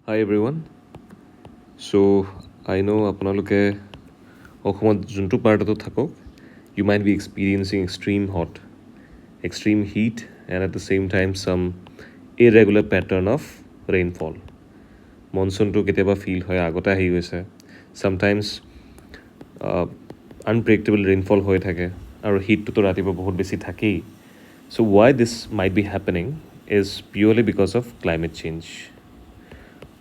Hi everyone. So I know আপোনালোকে অসমত যোনটো পাৰ্টতো থাকক, you might be experiencing extreme hot, extreme heat, and at the same time some irregular pattern of rainfall. মনচুনটো কেতিয়াবা feel হয় আগতে আহি গৈছে. Sometimes unpredictable rainfall হৈ থাকে আৰু হিটটোতো ৰাতিপুৱা বহুত বেছি থাকেই. So why this might be happening is purely because of climate change.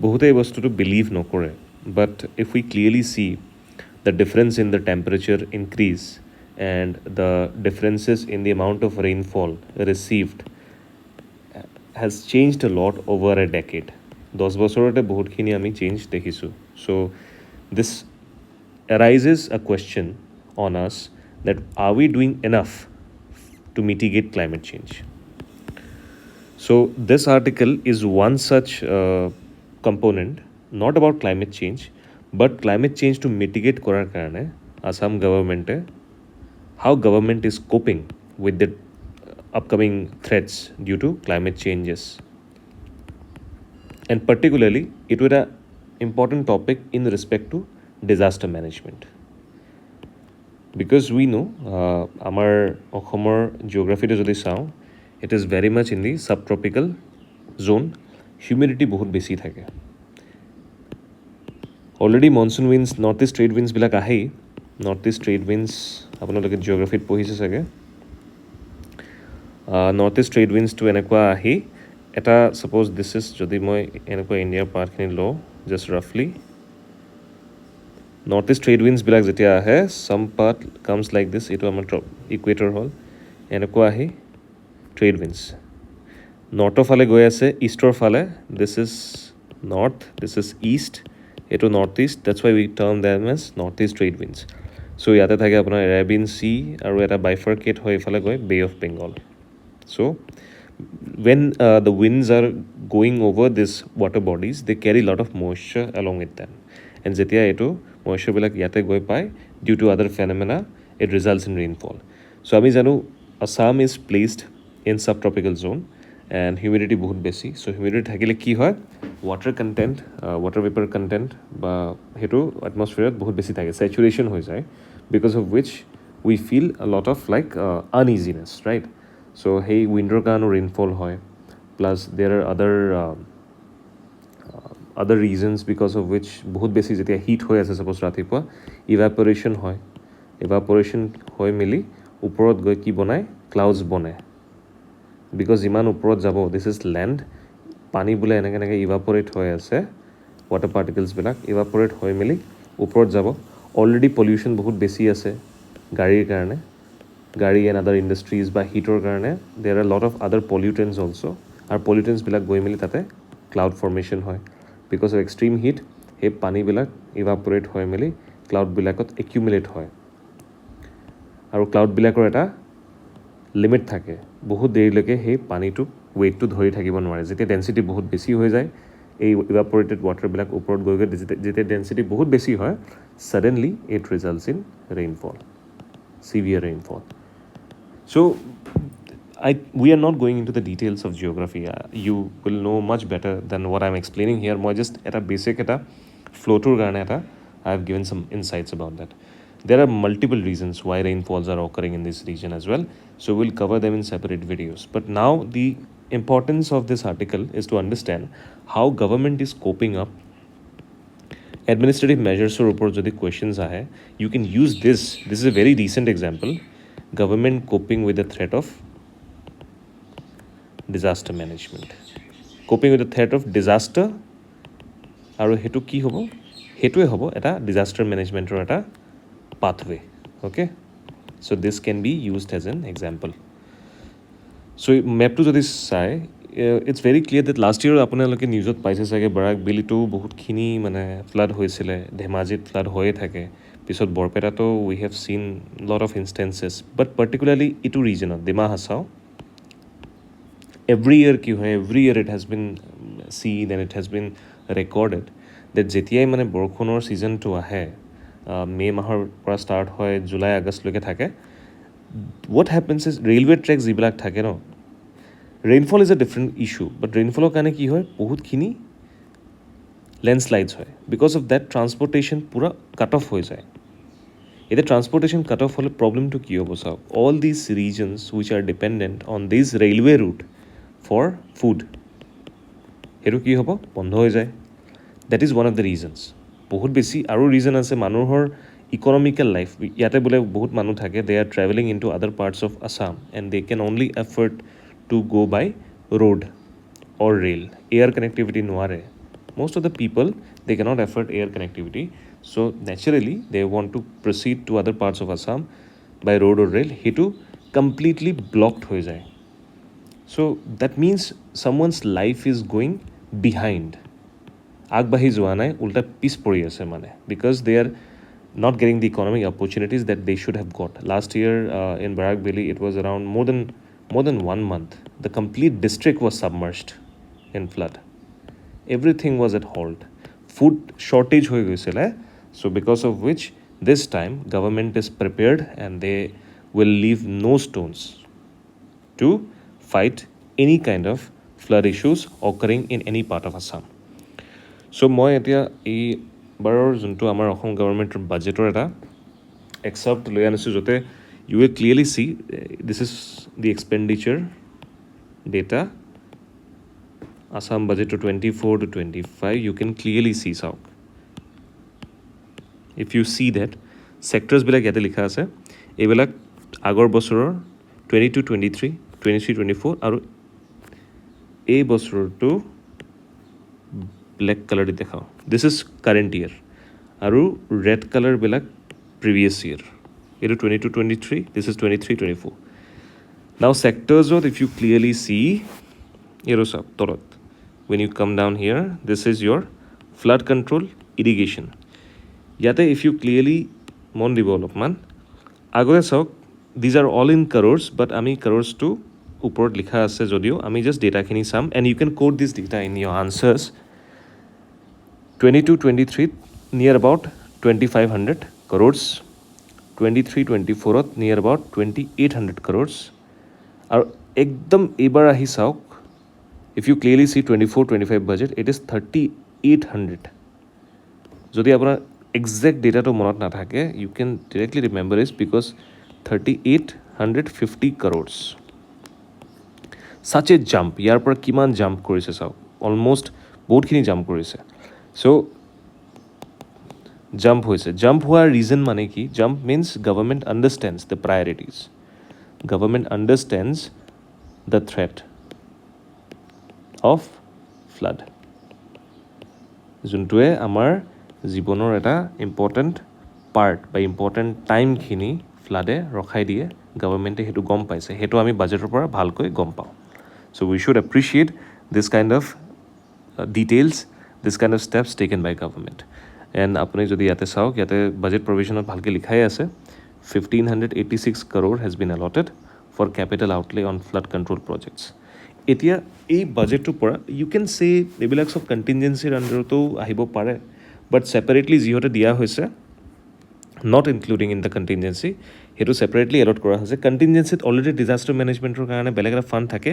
বহুতে এই বস্তুটো বিলিভ নকৰে, but if we clearly see the difference in the temperature increase and the differences in the amount of rainfall received has changed a lot over a decade. 10 বছৰতে বহুতখিনি আমি change দেখিছোঁ. চ' দিছ arises a question on us that are we doing enough to mitigate climate change? So this article is one such component, not about climate change, but climate change to mitigate korar karone Assam government how government is coping with the upcoming threats due to climate changes. And particularly it was an important topic in respect to disaster management, because we know our Okhomor geography to jodi sao, it is very much in the subtropical zone. Humidity বহুত বেছি থাকে. Already monsoon winds north east trade উইণ্ডছবিলাক আহেই. North east trade winds আপোনালোকে জিঅ'গ্ৰাফিত পঢ়িছে চাগে. North east trade উইণ্ডছটো এনেকুৱা আহি এটা ছাপ'জ দিছ ইজ, যদি মই এনেকুৱা ইণ্ডিয়াৰ পাৰ্টখিনি লওঁ জাষ্ট ৰাফলি, নৰ্থ ইষ্ট ট্ৰেড উইণ্ডছবিলাক যেতিয়া আহে some part comes like this, এইটো আমাৰ ইকুৱেটৰ হ'ল, এনেকুৱা আহি ট্ৰেড উইণ্ডছ নৰ্থৰ ফালে গৈ আছে, ইষ্টৰ ফালে, this is north, this is east, এইটো north east, that's why we term them as north east trade winds. So' ইয়াতে থাকে আপোনাৰ এৰাবিয়ান চি আৰু এটা বাইফাৰ্কেট হৈ এইফালে গৈ bay of Bengal. So' when the winds are going over these water bodies, they carry a lot of moisture along with them. And যেতিয়া এইটো মইশ্চাৰবিলাক ইয়াতে গৈ পায়, due to other phenomena, it results in rainfall. So আমি জানো Assam is placed in subtropical zone and humidity বহুত বেছি. So humidity থাকিলে কি হয়, water content, water vapor content বা সেইটো atmosphere বহুত বেছি থাকে, saturation হৈ যায়, because of which we feel a lot of like uneasiness, right? So hey, winter কাৰণেও rainfall হয়, plus there are other reasons because of which বহুত বেছি যেতিয়া হিট হৈ আছে ছাপ'জ ৰাতিপুৱা, ইভাপৰেশ্যন হয়, ইভাপৰেশ্যন হৈ মেলি ওপৰত গৈ কি বনায়, ক্লাউডছ বনায়. বিকজ যিমান ওপৰত যাব, দিছ ইজ লেণ্ড, পানী বোলে এনেকৈ এনেকৈ ইভাপৰেট হৈ আছে, ৱাটাৰ পাৰ্টিকলছবিলাক ইভাপৰেট হৈ মেলি ওপৰত যাব. অলৰেডি পলিউশ্যন বহুত বেছি আছে গাড়ীৰ কাৰণে, গাড়ী এণ্ড আদাৰ ইণ্ডাষ্ট্ৰিজ বা হিটৰ কাৰণে দেৰ আৰ লট অফ আদাৰ পলিউটেণ্টছ অলছ', আৰু পলিউটেণ্টছবিলাক গৈ মেলি তাতে ক্লাউড ফৰ্মেশ্যন হয়. বিকজ অফ এক্সট্ৰিম হিট সেই পানীবিলাক ইভাপৰেট হৈ মেলি ক্লাউডবিলাকত একিউমুলেট হয়, আৰু ক্লাউডবিলাকৰ এটা লিমিট থাকে, বহুত দেৰিলৈকে সেই পানীটোক ৱেইটটো ধৰি থাকিব নোৱাৰে. যেতিয়া ডেঞ্চিটি বহুত বেছি হৈ যায়, এই ইভাপৰেটেড ৱাটাৰবিলাক ওপৰত গৈ গৈ যেতিয়া ডেঞ্চিটি বহুত বেছি হয়, suddenly it results in rainfall, severe rainfall. So we are not going into the details of geography. You will know much better than what I'm explaining here. Moi just at a basic flow tour garne I have given some insights about that. There are multiple reasons why rainfalls are occurring in this region as well, so we'll cover them in separate videos. But now the importance of this article is to understand how government is coping up. Administrative measures or upor jodi questions ahe, you can use this is a very recent example, government coping with the threat of disaster management, coping with the threat of disaster, aru hetu ki hobo, hetue hobo eta disaster management or eta pathway. Okay, so this can be used as an example. So map to jodi sai, it's very clear that last year আপোনালোকে নিউজত পাইছে চাগে, বৰাক বেলিটো বহুতখিনি মানে flood হৈছিলে, ধেমাজিত flood হৈয়ে থাকে, পিছত বৰপেটাতো we have seen lot of instances, but particularly এইটো ৰিজনত ডিমা হাছাও এভৰি ইয়েৰ কি হয়, every year it has been seen and it has been recorded that যেতিয়াই মানে বৰষুণৰ ছিজনটো আহে, মে' মাহৰ পৰা ষ্টাৰ্ট হয়, জুলাই আগষ্টলৈকে থাকে, what happens is railway tracks যিবিলাক থাকে ন, rainfall is a different issue, but rainfall কাৰণে কি হয়, বহুতখিনি লেণ্ডশ্লাইডছ হয় বিকজ অফ দেট ট্ৰান্সপৰ্টেশ্যন পূৰা কাট অফ হৈ যায় এতিয়া ট্ৰান্সপৰ্টেশ্যন কাট অফ হ'লে প্ৰব্লেমটো কি হ'ব চাওক all these regions which are dependent on these railway route for food সেইটো কি হ'ব বন্ধ হৈ যায় that is one of the regions বহুত বেছি আৰু ৰিজন আছে মানুহৰ ইকনমিকেল লাইফ ইয়াতে বোলে বহুত মানুহ থাকে they are travelling into other parts of Assam and they can only afford to go' by road or rail air connectivity নোৱাৰে most of the people they cannot afford air connectivity so naturally they want to proceed to other parts of Assam by road or rail hetu completely blocked hoye jay so that means someone's life is going behind agbahi joa nai ulta piece pori ase mane because they are not getting the economic opportunities that they should have got last year in Barak Valley it was around more than 1 month the complete district was submerged in flood everything was at halt food shortage hoye goisile so because of which this time government is prepared and they will leave no stones to fight any kind of flood issues occurring in any part of Assam so moi etia ei baror juntu amar Assam government budgetor eta excerpt loi anisu jote you will clearly see this is the expenditure data Assam budget to 24 to 25 you can clearly see sauk if you see that sectors bilak yate likha ase ebilak agor bosoror 22 23 23 24 aru ei bosoror to black color di dekhao this is current year aru red color bilak previous year etu 22 23 this is 23 24 now sectors if you clearly see ero sab torot when you come down here this is your flood control irrigation yate if you clearly mon develop man agore sauk these are all in crores but ami crores to upor likha ase jodio ami just data khini sam and you can quote this data in your answers 22 23 near about 2500 crores 23 24 ot near about 2800 crores aru ekdom ebar ahi sauk if you clearly see 24-25 budget it is 3800 jodi apnar exact data to monot na thake you can directly remember is because 3850 crores such a jump yar par kiman jump korise sao almost bahut khini jump korise so jump hoise jump hoar reason mane ki jump means government understands the priorities government understands the threat of flood যোনটোৱে আমাৰ জীৱনৰ এটা important part বা important টাইমখিনি ফ্লাডে ৰখাই দিয়ে গভৰ্ণমেণ্টে সেইটো গম পাইছে সেইটো আমি বাজেটৰ পৰা ভালকৈ গম পাওঁ so' we should appreciate this kind of details this kind of steps taken by government and আপুনি যদি ইয়াতে চাওক ইয়াতে বাজেট প্ৰভিজনত ভালকৈ লিখাই আছে 1586 crore has been allotted for capital outlay on flood control projects এতিয়া এই বাজেটটোৰ পৰা ইউ কেন চে এইবিলাক চব কণ্টিনজেঞ্চিৰ আণ্ডাৰতো আহিব পাৰে বাট ছেপাৰেটলি যিহঁতে দিয়া হৈছে নট ইনক্লুডিং ইন দ্য কণ্টিনজেঞ্চি সেইটো ছেপাৰেটলি এলট কৰা হৈছে কণ্টিনজেঞ্চিত অলৰেডি ডিজাষ্টাৰ মেনেজমেণ্টৰ কাৰণে বেলেগ এটা ফাণ্ড থাকে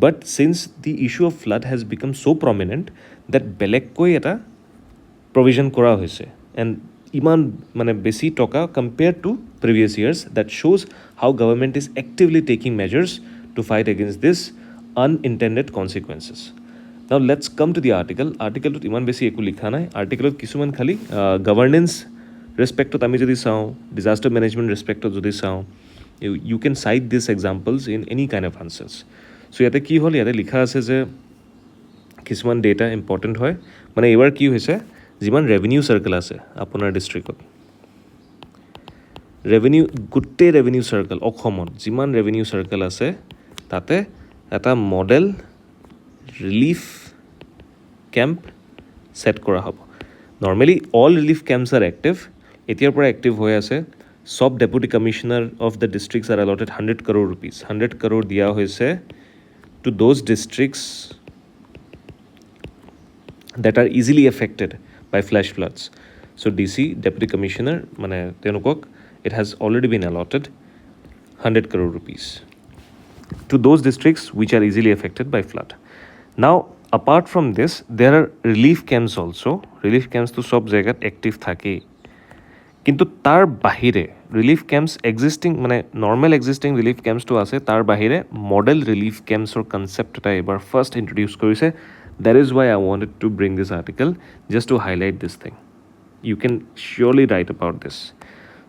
but since the issue of flood has become so' prominent that বেলেগকৈ এটা প্ৰভিজন কৰা হৈছে এণ্ড ইমান মানে বেছি টকা compare to previous years that শ্ব'জ how government is actively taking measures to fight against this unintended consequences. Now let's come to the article. Article to iman besi eku likha nai. Article kisuman khali governance respect to ami jodi sao, disaster management respect to jodi sao. You can cite these examples in any kind of answers. So yate ki hol yate likha ase je kisuman data important hoy. Mane ebar ki hoise jiman revenue circle ase apunar district ot. Revenue gutte revenue circle okhomon jiman revenue circle ase tate এটা model relief camp set কৰা হ'ব normally all relief camps are active এতিয়াৰ পৰা active হৈ আছে সব deputy commissioner of the districts are allotted 100 crore rupees 100 crore দিয়া হৈছে to those districts that are easily affected by flash floods so DC deputy commissioner মানে তেওঁলোকক it has already been allotted 100 crore rupees to those districts which are easily affected by flood. Now, apart from this there are relief camps also. Relief camps to সব জায়গাত active থাকেই, কিন্তু তাৰ বাহিৰে relief camps existing মানে normal existing relief কেম্পছটো আছে, তাৰ বাহিৰে মডেল ৰিলিফ কেম্পছৰ কনচেপ্ট এটা এইবাৰ ফাৰ্ষ্ট ইণ্ট্ৰডিউচ কৰিছে. That is why I wanted to bring this article just to highlight this thing. You can surely write about this.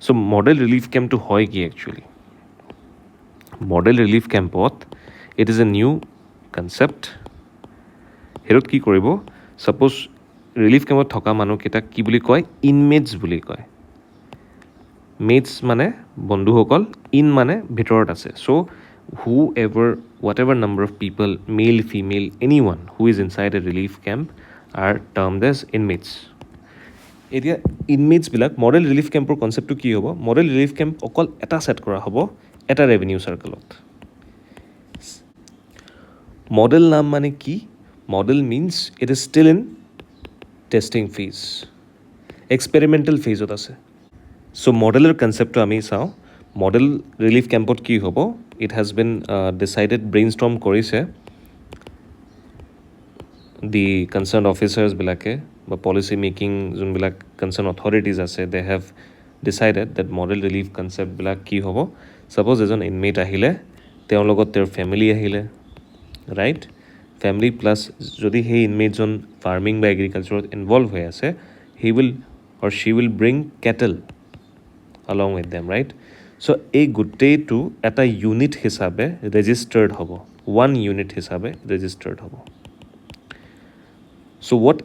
So' model relief কেম্পটো হয় কি একচুৱেলি? মডেল ৰিলিফ কেম্পত it is a new concept. সেইটোত কি কৰিব, suppose relief কেম্পত থকা মানুহকেইটাক কি বুলি কয়? ইনমেটছ বুলি কয়. মেটছ মানে বন্ধুসকল, ইন মানে ভিতৰত আছে. So' whoever whatever number of people, male female any one who is inside a relief camp are termed as inmates. এতিয়া ইনমেটছবিলাক মডেল ৰিলিফ কেম্পৰ কনচেপ্টটো কি হ'ব? মডেল ৰিলিফ কেম্প অকল এটা ছেট কৰা হ'ব এটা ৰেভিনিউ চাৰ্কলত. মডেল নাম মানে কি? Model means it is still in testing phase, experimental ফেজত আছে. চ' মডেলৰ কনচেপ্টটো আমি চাওঁ. মডেল ৰিলিফ কেম্পত কি হ'ব? It has been decided, brainstorm কৰিছে দি কনচাৰ্ণ অফিচাৰ্ছবিলাকে বা পলিচি মেকিং যোনবিলাক কনচাৰ্ণ অথৰিটিজ আছে, they have decided that model relief কনচেপ্টবিলাক কি হ'ব? ছাপ'জ এজন ইনমেট আহিলে, তেওঁৰ লগত তেওঁৰ ফেমিলি আহিলে, ৰাইট? ফেমিলি প্লাছ যদি সেই ইনমেটজন ফাৰ্মিং বা এগ্ৰিকালচাৰত ইনভলভ হৈ আছে, he will or she will bring cattle along with them, right? So এই গোটেইটো এটা ইউনিট হিচাপে ৰেজিষ্টাৰ্ড হ'ব, ওৱান ইউনিট হিচাপে ৰেজিষ্টাৰ্ড হ'ব. চ' what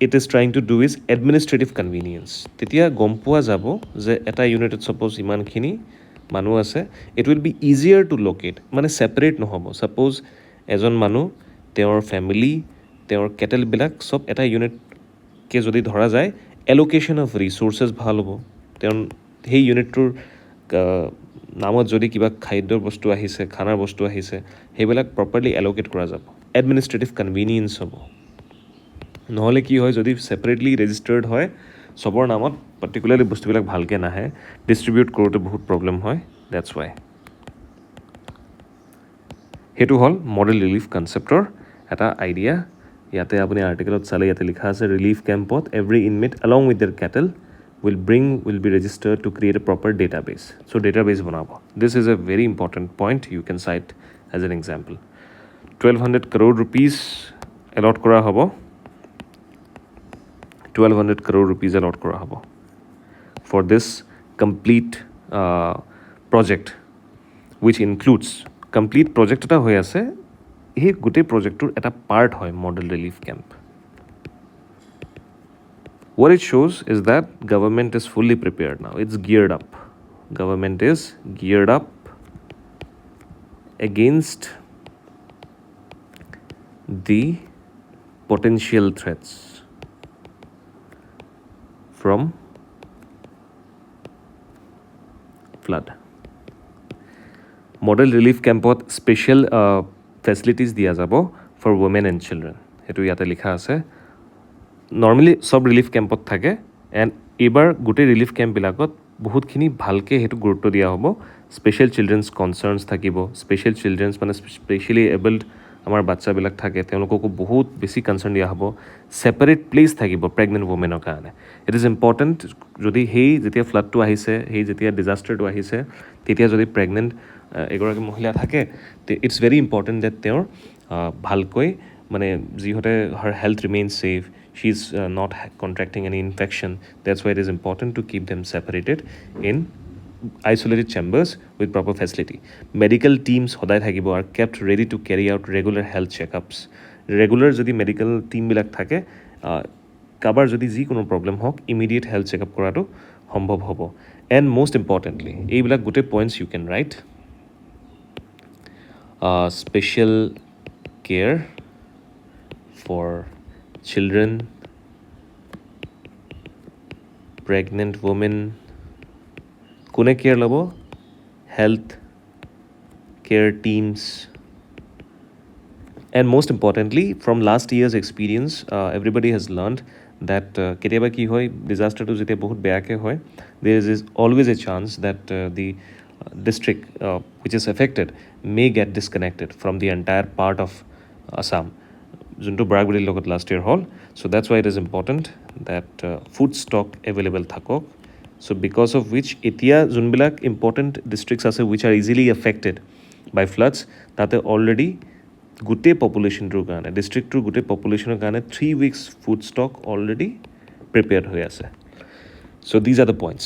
it is trying to do is administrative convenience. তেতিয়া গম পোৱা যাব যে এটা ইউনিটত ছাপ'জ ইমানখিনি মানুহ আছে, it will be easier to locate, মানে ছেপাৰেট নহ'ব. ছাপ'জ এজন মানুহ, তেওঁৰ ফেমিলি, তেওঁৰ কেটেলবিলাক চব এটা ইউনিটকে যদি ধৰা যায়, এলোকেশ্যন অফ ৰিচোৰ্চেছ ভাল হ'ব. তেওঁ সেই ইউনিটটোৰ নামত যদি কিবা খাদ্যৰ বস্তু আহিছে, খানাৰ বস্তু আহিছে, সেইবিলাক প্ৰপাৰলি এল'কেট কৰা যাব, এডমিনিষ্ট্ৰেটিভ কনভিনিয়েঞ্চ হ'ব. নহ'লে কি হয়, যদি ছেপাৰেটলি ৰেজিষ্টাৰ্ড হয় চবৰ নামত, পাৰ্টিকুলাৰলি বস্তুবিলাক ভালকৈ নাহে, ডিষ্ট্ৰিবিউট কৰোঁতে বহুত প্ৰব্লেম হয়. That's Y. সেইটো হ'ল মডেল ৰিলিফ কনচেপ্টৰ এটা আইডিয়া. ইয়াতে আপুনি আৰ্টিকেলত চালে ইয়াতে লিখা আছে, ৰিলিফ কেম্পত every inmate along with their cattle will be registered to create a proper database. So database banabo. This is a very important point. You can cite as an example. 1200 crore rupees allot kora hobo. 1200 crore rupees allot kora hobo for this complete project, which includes complete project eta hoy ase. Ei gote projector eta part hoy model relief camp. What it shows is that government is fully prepared now. It's geared up. Government is geared up against the potential threats from flood. Model relief campot special facilities diya jabo for women and children. Hetu yate likha ase. Normally চব relief কেম্পত থাকে, and এইবাৰ গোটেই relief কেম্পবিলাকত বহুতখিনি ভালকৈ সেইটো গুৰুত্ব দিয়া হ'ব. স্পেচিয়েল চিলড্ৰেনছ কনচাৰ্ণছ থাকিব. স্পেচিয়েল চিলড্ৰেনছ মানে স্পেচিয়েলি এবল্ড আমাৰ বাচ্চাবিলাক থাকে, তেওঁলোককো বহুত বেছি কনচাৰ্ণ দিয়া হ'ব. ছেপাৰেট প্লেচ থাকিব প্ৰেগনেণ্ট ৱমেনৰ কাৰণে. ইট ইজ ইম্পৰ্টেণ্ট, যদি সেই যেতিয়া ফ্লাডটো আহিছে, সেই যেতিয়া ডিজাষ্টাৰটো আহিছে, তেতিয়া যদি প্ৰেগনেণ্ট এগৰাকী মহিলা থাকে, ইটছ ভেৰি ইম্পৰ্টেণ্ট ডেট তেওঁৰ ভালকৈ মানে যিহঁতে her health remains safe, she is not contracting any infection. That's why it is important to keep them separated in isolated chambers with proper facility. Medical teams hoday thakibo are kept ready to carry out regular health checkups. Regular jodi medical team bilak thake, kabar jodi ji kono problem hok, immediate health checkup korato সম্ভৱ হ'ব. And most importantly, এইবিলাক গোটেই points you can write. Special care for children, pregnant women, kone care labo? Health care teams. And most importantly, from last year's experience, everybody has learned that ketiaba ki hoy disaster to jetia bahut beake hoy, there is always a chance that the district which is affected may get disconnected from the entire part of Assam. যোনটো বৰাকবুলিৰ লগত last year হ'ল so' that's why it is important that food stock available থাকক so' because of which এতিয়া যোনবিলাক important districts আছে which are easily affected by floods তাতে already গোটেই পপুলেশ্যনটোৰ কাৰণে ডিষ্ট্ৰিক্টটোৰ গোটেই পপুলেশ্যনৰ কাৰণে 3 weeks food stock already prepared হৈ আছে so' these are the points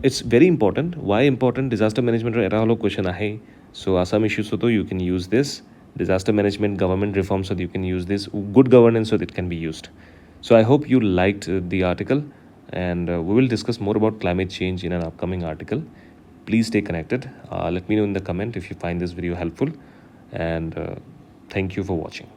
it's very important why important disaster মেনেজমেণ্টৰ এটা হ'লেও কুৱেশ্যন আহেই চ' আছাম ইছ্যুছতো you can use this disaster management, government reforms, so you can use this. Good governance, so it can be used. So I hope you liked the article, and we will discuss more about climate change in an upcoming article. Please stay connected. Let me know in the comment if you find this video helpful, and thank you for watching.